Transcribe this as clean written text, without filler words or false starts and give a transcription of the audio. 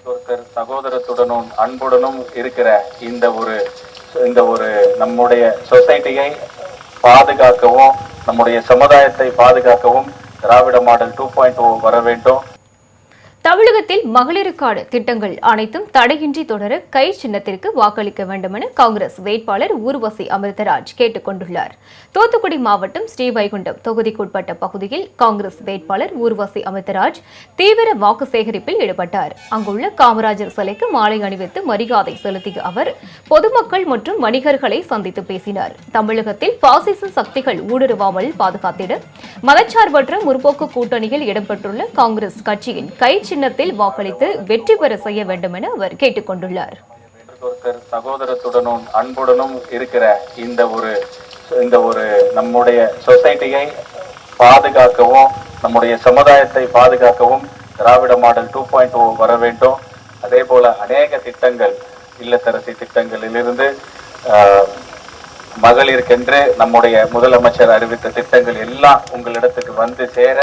ஒருத்தர் சகோதரத்துடனும் அன்புடனும் இருக்கிற இந்த ஒரு நம்முடைய சொசைட்டியை பாதுகாக்கவும் நம்முடைய சமுதாயத்தை பாதுகாக்கவும் திராவிட மாடல் 2.0 வர வேண்டும். தமிழகத்தில் மகளிருக்கான திட்டங்கள் அனைத்தும் தடையின்றி தொடர கை சின்னத்திற்கு வாக்களிக்க வேண்டும் என காங்கிரஸ் வேட்பாளர் ஊர்வசி அமிர்தராஜ் கேட்டுக் கொண்டுள்ளார். தூத்துக்குடி மாவட்டம் ஸ்ரீவைகுண்டம் தொகுதிக்குட்பட்ட பகுதியில் காங்கிரஸ் வேட்பாளர் ஊர்வசி அமிர்தராஜ் தீவிர வாக்கு சேகரிப்பில் ஈடுபட்டார். அங்குள்ள காமராஜர் சிலைக்கு மாலை அணிவித்து மரியாதை செலுத்திய அவர் பொதுமக்கள் மற்றும் வணிகர்களை சந்தித்து பேசினார். தமிழகத்தில் பாசிச சக்திகள் ஊடுருவாமல் பாதுகாத்திட மதச்சார்பற்ற முற்போக்கு கூட்டணியில் இடம்பெற்றுள்ள காங்கிரஸ் கட்சியின் கை சின்னத்தில் வாக்களித்து வெற்றி பெற செய்ய வேண்டும் என அவர் கேட்டுக் கொண்டுள்ளார். சகோதரத்துடனும் அன்புடனும் இருக்கிற இந்த ஒரு நம்முடைய சொசைட்டியை பாதுகாக்கவும் நம்முடைய சமுதாயத்தை பாதுகாக்கவும் திராவிட மாடல் 2.0 வர வேண்டும். அதே போல அநேக திட்டங்கள், இல்லத்தரசி திட்டங்களிலிருந்து மகளிருக்கென்று நம்முடைய முதலமைச்சர் அறிவித்த திட்டங்கள் எல்லாம் உங்களிடத்துக்கு வந்து சேர